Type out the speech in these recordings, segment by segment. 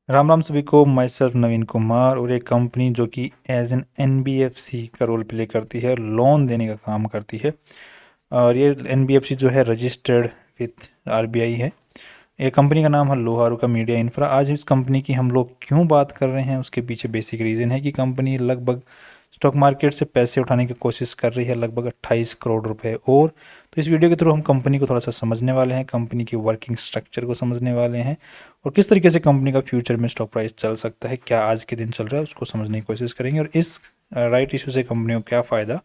राम राम सभी को। My self नवीन कुमार और एक कंपनी जो कि एज एन एनबीएफसी का रोल प्ले करती है, लोन देने का काम करती है। और ये एनबीएफसी जो है रजिस्टर्ड विथ आरबीआई है। ये कंपनी का नाम है लोहारू का मीडिया इंफ्रा। आज इस कंपनी की हम लोग क्यों बात कर रहे हैं, उसके पीछे बेसिक रीज़न है कि कंपनी लगभग स्टॉक मार्केट से पैसे उठाने की कोशिश कर रही है, लगभग 28 करोड़ रुपए। और तो इस वीडियो के थ्रू हम कंपनी को थोड़ा सा समझने वाले हैं, कंपनी की वर्किंग स्ट्रक्चर को समझने वाले हैं और किस तरीके से कंपनी का फ्यूचर में स्टॉक प्राइस चल सकता है, क्या आज के दिन चल रहा है उसको समझने की कोशिश करेंगे और इस राइट इशू से कंपनी को क्या फ़ायदा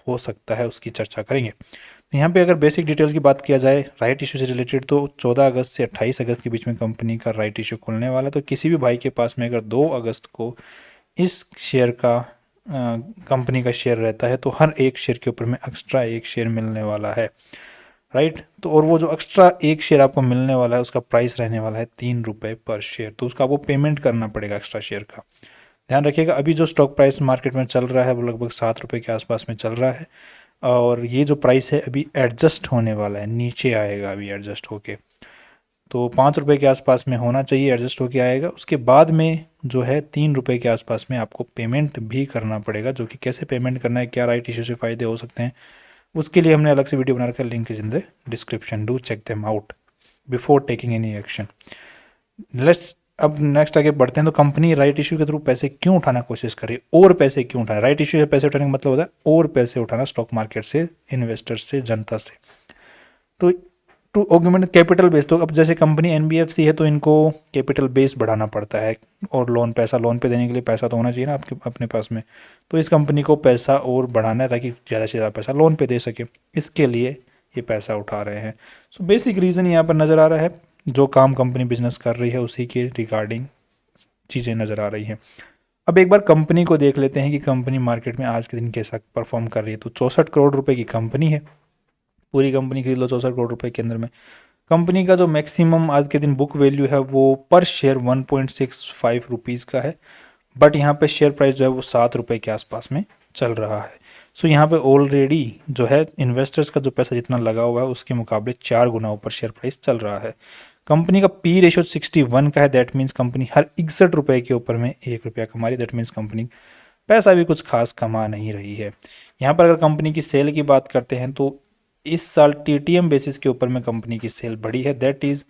हो सकता है उसकी चर्चा करेंगे। तो यहाँ पे अगर बेसिक डिटेल की बात किया जाए राइट इशू से रिलेटेड, तो 14 अगस्त से 28 अगस्त के बीच में कंपनी का राइट इशू खुलने वाला है। तो किसी भी भाई के पास में अगर 2 अगस्त को इस शेयर का कंपनी का शेयर रहता है तो हर एक शेयर के ऊपर में एक्स्ट्रा एक शेयर मिलने वाला है, राइट। तो और वो जो एक्स्ट्रा एक शेयर आपको मिलने वाला है उसका प्राइस रहने वाला है 3 रुपये पर शेयर। तो उसका आपको पेमेंट करना पड़ेगा एक्स्ट्रा शेयर का। ध्यान रखिएगा, अभी जो स्टॉक प्राइस मार्केट में चल रहा है वो लगभग 7 रुपये के आसपास में चल रहा है और ये जो प्राइस है अभी एडजस्ट होने वाला है, नीचे आएगा अभी एडजस्ट होके। तो 5 रुपये के आसपास में होना चाहिए, एडजस्ट होके आएगा। उसके बाद में जो है 3 रुपये के आसपास में आपको पेमेंट भी करना पड़ेगा, जो कि कैसे पेमेंट करना है, क्या राइट इशू से फ़ायदे हो सकते हैं, उसके लिए हमने अलग से वीडियो बना रखा है। Link is in the description, do check them out before taking any action. Let's अब नेक्स्ट आगे बढ़ते हैं। तो कंपनी राइट इशू के थ्रू पैसे क्यों उठाना कोशिश करे, और पैसे क्यों उठाना। राइट इशू से पैसे उठाने का मतलब होता है और पैसे उठाना स्टॉक मार्केट से, इन्वेस्टर्स से, जनता से। तो टू ऑगमेंट कैपिटल बेस, तो अब जैसे कंपनी एनबीएफसी है तो इनको कैपिटल बेस बढ़ाना पड़ता है और लोन पे देने के लिए पैसा तो होना चाहिए ना आपके अपने पास में। तो इस कंपनी को पैसा और बढ़ाना है ताकि ज़्यादा से ज़्यादा पैसा लोन पे दे सके, इसके लिए ये पैसा उठा रहे हैं। सो बेसिक रीज़न यहाँ पर नज़र आ रहा है, जो काम कंपनी बिजनेस कर रही है उसी के रिगार्डिंग चीज़ें नज़र आ रही हैं। अब एक बार कंपनी को देख लेते हैं कि कंपनी मार्केट में आज के दिन कैसा परफॉर्म कर रही है। तो 64 करोड़ रुपए की कंपनी है, पूरी कंपनी खरीद लो 64 करोड़ रुपए के अंदर में। कंपनी का जो मैक्सिमम आज के दिन बुक वैल्यू है वो पर शेयर 1.65 रुपीज़ का है, बट यहाँ पे शेयर प्राइस जो है वो 7 रुपये के आसपास में चल रहा है। सो यहाँ पे ऑलरेडी जो है इन्वेस्टर्स का जो पैसा जितना लगा हुआ है उसके मुकाबले 4 गुना ऊपर शेयर प्राइस चल रहा है। कंपनी का पी रेशो 61 का है, दैट मीन्स कंपनी हर 61 रुपये के ऊपर में 1 रुपया कमा रही है। दैट मीन्स कंपनी पैसा भी कुछ खास कमा नहीं रही है। यहाँ पर अगर कंपनी की सेल की बात करते हैं तो इस साल टीटीएम बेसिस के ऊपर में कंपनी की सेल बढ़ी है, दैट इज़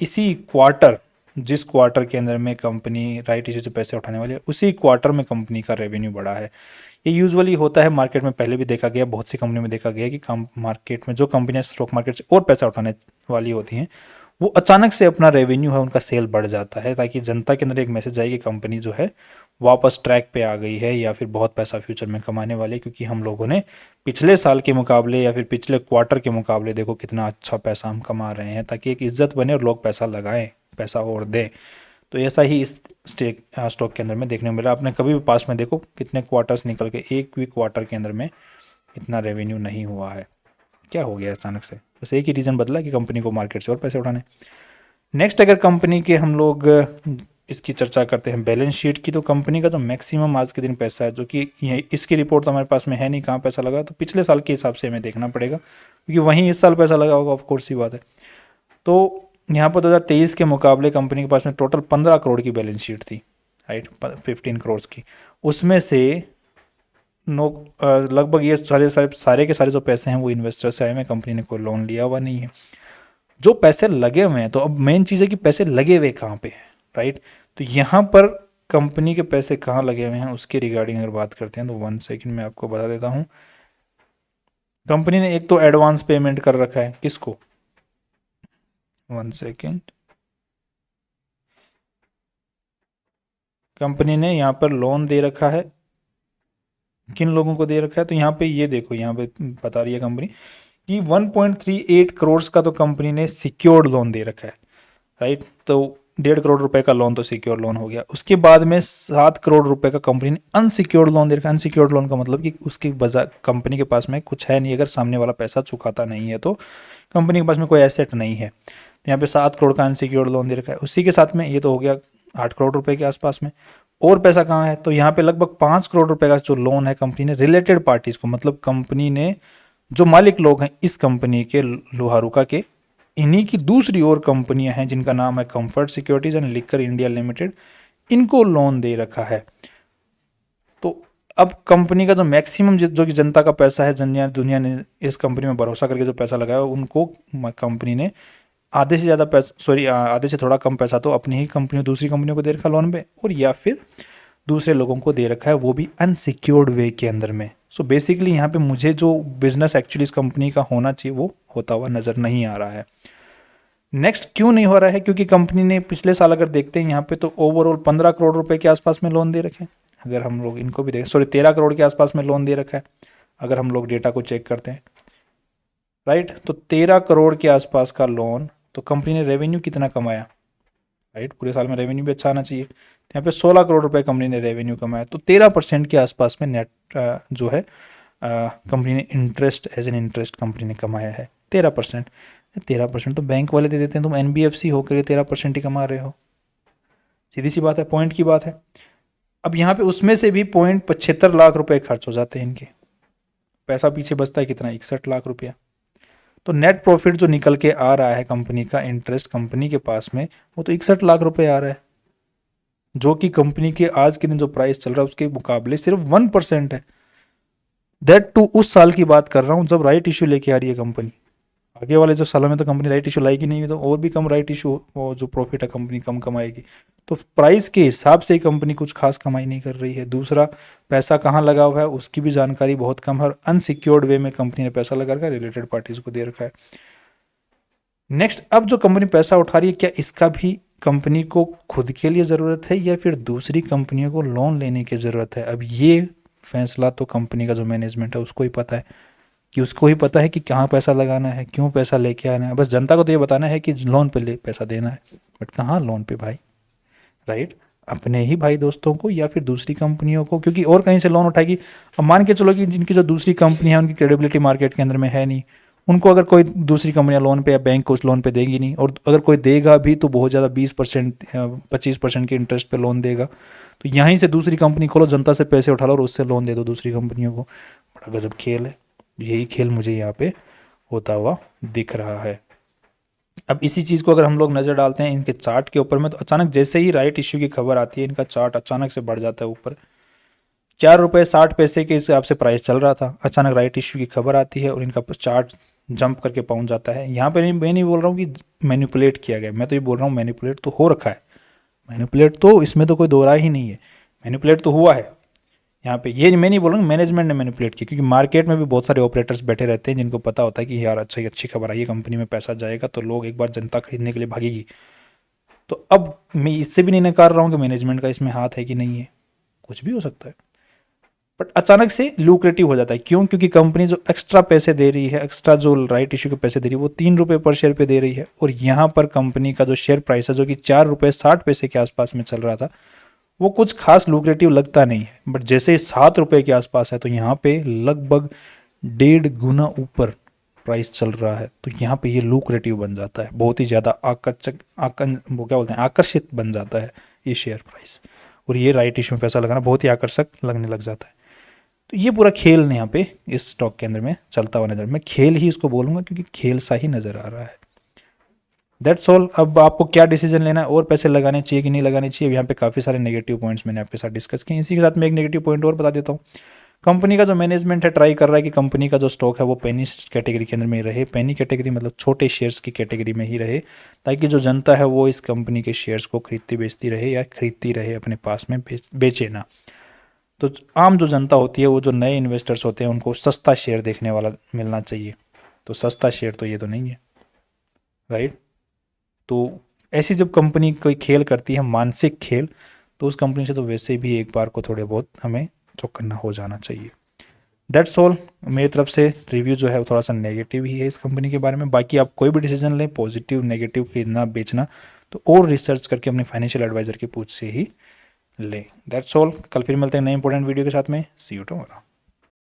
इसी क्वार्टर, जिस क्वार्टर के अंदर में कंपनी राइट इशू से पैसे उठाने वाली है उसी क्वार्टर में कंपनी का रेवेन्यू बढ़ा है। ये यूजुअली होता है मार्केट में, पहले भी देखा गया, बहुत सी कंपनी में देखा गया कि मार्केट में जो कंपनियां स्टॉक मार्केट से और पैसा उठाने वाली होती हैं वो अचानक से अपना रेवेन्यू है उनका सेल बढ़ जाता है, ताकि जनता के अंदर एक मैसेज आए कि कंपनी जो है वापस ट्रैक पे आ गई है या फिर बहुत पैसा फ्यूचर में कमाने वाले हैं। क्योंकि हम लोगों ने पिछले साल के मुकाबले या फिर पिछले क्वार्टर के मुकाबले देखो कितना अच्छा पैसा हम कमा रहे हैं, ताकि एक इज्जत बने और लोग पैसा लगाएं, पैसा और दें। तो ऐसा ही इस स्टॉक के अंदर में देखने को मिला। आपने कभी भी पास में देखो कितने क्वार्टर्स निकल के एक भी क्वार्टर के अंदर में इतना रेवेन्यू नहीं हुआ है, क्या हो गया अचानक से। बस एक ही रीज़न बदला कि कंपनी को मार्केट से और पैसे उठाने। नेक्स्ट अगर कंपनी के हम लोग इसकी चर्चा करते हैं बैलेंस शीट की, तो कंपनी का जो मैक्सिमम आज के दिन पैसा है, जो कि ये इसकी रिपोर्ट तो हमारे पास में है नहीं कहाँ पैसा लगा, तो पिछले साल के हिसाब से हमें देखना पड़ेगा क्योंकि वहीं इस साल पैसा लगा होगा, ऑफकोर्स ही बात है। तो यहाँ पर 2023 के मुकाबले कंपनी के पास में टोटल 15 करोड़ की बैलेंस शीट थी, राइट, 15 करोड़ की। उसमें से नो लगभग ये सारे के सारे जो पैसे हैं वो इन्वेस्टर से आए हैं, कंपनी ने कोई लोन लिया हुआ नहीं है। जो पैसे लगे हुए हैं, तो अब मेन चीज़ है कि पैसे लगे हुए कहाँ पे हैं, राइट। तो यहाँ पर कंपनी के पैसे कहाँ लगे हुए हैं उसके रिगार्डिंग अगर बात करते हैं तो 1 सेकंड में आपको बता देता हूँ। कंपनी ने एक तो एडवांस पेमेंट कर रखा है, किसको, 1 सेकंड, कंपनी ने यहाँ पर लोन दे रखा है, किन लोगों को दे रखा है, तो यहाँ पे ये देखो, यहाँ पे बता रही है कंपनी कि 1.38 करोड़ का तो कंपनी ने सिक्योर्ड लोन दे रखा है, राइट। तो 1.5 करोड़ रुपए का लोन तो सिक्योर लोन हो गया। उसके बाद में 7 करोड़ रुपए का कंपनी ने अनसिक्योर्ड लोन दे रखा है। अनसिक्योर्ड लोन का मतलब कि उसकी बजाय कंपनी के पास में कुछ है नहीं, अगर सामने वाला पैसा चुकाता नहीं है तो कंपनी के पास में कोई एसेट नहीं है। तो यहाँ पे 7 करोड़ का अनसिक्योर्ड लोन दे रखा है। उसी के साथ में ये तो हो गया 8 करोड़ रुपए के आसपास में। और पैसा कहाँ है, तो यहाँ पे लगभग 5 करोड़ रुपए का जो लोन है कंपनी ने रिलेटेड पार्टीज को, मतलब कंपनी ने जो मालिक लोग हैं इस कंपनी के लोहारुका के इन्हीं की दूसरी और कंपनियां हैं जिनका नाम है comfort securities and liquor India limited, इनको लोन दे रखा है। तो अब कंपनी का जो मैक्सिमम जो कि जनता का पैसा है, दुनिया ने इस कंपनी में भरोसा करके जो पैसा लगाया उनको कंपनी ने आधे से ज़्यादा पैसा, आधे से थोड़ा कम पैसा तो अपनी ही कंपनी दूसरी कंपनियों को दे रखा लोन पे, और या फिर दूसरे लोगों को दे रखा है, वो भी अनसिक्योर्ड वे के अंदर में। सो बेसिकली यहाँ पे मुझे जो बिजनेस एक्चुअली इस कंपनी का होना चाहिए वो होता हुआ नज़र नहीं आ रहा है। नेक्स्ट क्यों नहीं हो रहा है? क्योंकि कंपनी ने पिछले साल अगर देखते हैं यहाँ पे तो ओवरऑल 15 करोड़ रुपए के आसपास में लोन दे रखे हैं। अगर हम लोग इनको भी देखें, 13 करोड़ के आसपास में लोन दे रखा है अगर हम लोग डेटा को चेक करते हैं, राइट। तो 13 करोड़ के आसपास का लोन, तो कंपनी ने रेवेन्यू कितना कमाया, राइट। पूरे साल में रेवेन्यू भी अच्छा आना चाहिए। यहाँ पे 16 करोड़ रुपए कंपनी ने रेवेन्यू कमाया, तो 13% के आसपास में नेट जो है कंपनी ने interest, as an interest company ने कमाया है 13%। 13% तो बैंक वाले दे देते हैं, तुम एनबीएफसी होकर 13% ही कमा रहे हो, सीधी सी बात है, पॉइंट की बात है। अब यहाँ पे उसमें से भी 0.75 लाख रुपए खर्च हो जाते हैं इनके, पैसा पीछे बचता है कितना, 61 लाख रुपया। तो नेट प्रॉफिट जो निकल के आ रहा है कंपनी का, इंटरेस्ट कंपनी के पास में, वो तो 61 लाख रुपए आ रहा है, जो कि कंपनी के आज के दिन जो प्राइस चल रहा है उसके मुकाबले सिर्फ 1% है। दैट टू उस साल की बात कर रहा हूँ जब राइट इशू लेके आ रही है कंपनी। आगे वाले जो सालों में तो कंपनी राइट इशू लाएगी नहीं, तो और भी कम राइट इशू, वो जो प्रॉफिट है कंपनी कम कमाएगी। तो प्राइस के हिसाब से ही कंपनी कुछ खास कमाई नहीं कर रही है। दूसरा, पैसा कहाँ लगा हुआ है उसकी भी जानकारी बहुत कम है, और अनसिक्योर्ड वे में कंपनी ने पैसा लगा रखा है, रिलेटेड पार्टीज को दे रखा है। नेक्स्ट, अब जो कंपनी पैसा उठा रही है, क्या इसका भी कंपनी को खुद के लिए ज़रूरत है या फिर दूसरी कंपनियों को लोन लेने की ज़रूरत है? अब ये फैसला तो कंपनी का जो मैनेजमेंट है उसको ही पता है, कि उसको ही पता है कि कहाँ पैसा लगाना है, क्यों पैसा लेके आना है। बस जनता को तो ये बताना है कि लोन पे ले पैसा देना है, बट कहाँ लोन पे भाई, राइट। अपने ही भाई दोस्तों को या फिर दूसरी कंपनियों को, क्योंकि और कहीं से लोन उठाएगी। अब मान के चलो कि जिनकी जो दूसरी कंपनी है उनकी क्रेडिबिलिटी मार्केट के अंदर में है नहीं, उनको अगर कोई दूसरी कंपनियां लोन पे या बैंक को उस लोन पे देगी नहीं, और अगर कोई देगा भी तो बहुत ज़्यादा 20% 25% के इंटरेस्ट पे लोन देगा। तो यहीं से दूसरी कंपनी खोलो, जनता से पैसे उठा लो और उससे लोन दे दो दूसरी कंपनियों को। बड़ा गजब खेल है। यही खेल मुझे यहाँ पे होता हुआ दिख रहा है। अब इसी चीज़ को अगर हम लोग नज़र डालते हैं इनके चार्ट के ऊपर में, तो अचानक जैसे ही राइट इश्यू की खबर आती है इनका चार्ट अचानक से बढ़ जाता है ऊपर। 4 रुपये 60 पैसे के हिसाब से प्राइस चल रहा था, अचानक राइट इश्यू की खबर आती है और इनका चार्ट जंप करके पहुंच जाता है। यहाँ पे मैं नहीं बोल रहा हूँ कि मैनिपुलेट किया गया, मैं तो ये बोल रहा हूँ मैनिपुलेट तो हो रखा है। मैनिपुलेट तो इसमें तो कोई दो राय ही नहीं है, मैनिपुलेट तो हुआ है। यहाँ पे ये मैं नहीं बोल रहा हूँ मैनेजमेंट ने मैनिपुलेट किया, क्योंकि मार्केट में भी बहुत सारे ऑपरेटर्स बैठे रहते हैं जिनको पता होता है कि यार अच्छा अच्छी खबर आई है, कंपनी में पैसा जाएगा तो लोग एक बार जनता खरीदने के लिए भागेगी। तो अब मैं इससे भी नहीं नकार रहा हूँ कि मैनेजमेंट का इसमें हाथ है कि नहीं है, कुछ भी हो सकता है, बट अचानक से लुक्रेटिव हो जाता है। क्यों? क्योंकि कंपनी जो एक्स्ट्रा पैसे दे रही है, एक्स्ट्रा जो राइट इशू के पैसे दे रही है वो 3 रुपये पर शेयर पे दे रही है, और यहाँ पर कंपनी का जो शेयर प्राइस है जो कि 4 रुपये 60 पैसे के आसपास में चल रहा था, वो कुछ खास लुक्रेटिव लगता नहीं है। बट जैसे ही 7 रुपये के आसपास है तो यहाँ पे लगभग 1.5 गुना ऊपर प्राइस चल रहा है, तो यहाँ पे ये लुक्रेटिव बन जाता है, बहुत ही ज़्यादा वो क्या बोलते हैं, आकर्षित बन जाता है ये शेयर प्राइस, और ये राइट इशू में पैसा लगाना बहुत ही आकर्षक लगने लग जाता है। तो ये पूरा खेल यहाँ पे इस स्टॉक के अंदर में चलता हुआ नजर, मैं खेल ही इसको बोलूँगा क्योंकि खेल सा ही नज़र आ रहा है। That's all. अब आपको क्या डिसीजन लेना है, और पैसे लगाने चाहिए कि नहीं लगाने चाहिए? यहाँ पे काफ़ी सारे नेगेटिव पॉइंट्स मैंने आपके साथ डिस्कस किए। इसी के साथ मैं एक नेगेटिव पॉइंट और बता देता हूँ। कंपनी का जो मैनेजमेंट है ट्राई कर रहा है कि कंपनी का जो स्टॉक है वो पेनी कैटेगरी के अंदर में ही रहे। पेनी कैटेगरी मतलब छोटे शेयर्स की कैटेगरी में ही रहे, ताकि जो जनता है वो इस कंपनी के शेयर्स को खरीदती बेचती रहे या खरीदती रहे अपने पास में, बेचे ना। तो आम जो जनता होती है, वो जो नए इन्वेस्टर्स होते हैं, उनको सस्ता शेयर देखने वाला मिलना चाहिए। तो सस्ता शेयर तो ये तो नहीं है, राइट। तो ऐसी जब कंपनी कोई खेल करती है, मानसिक खेल, तो उस कंपनी से तो वैसे भी एक बार को थोड़े बहुत हमें चौकन्ना हो जाना चाहिए। That's all. मेरी तरफ से रिव्यू जो है वो थोड़ा सा नेगेटिव ही है इस कंपनी के बारे में। बाकी आप कोई भी डिसीजन लें, पॉजिटिव नेगेटिव, खरीदना बेचना, तो और रिसर्च करके अपने फाइनेंशियल एडवाइजर की पूछ से ही लें। That's all. कल फिर मिलते हैं नए इंपॉर्टेंट वीडियो के साथ में। सी यू टुमारो।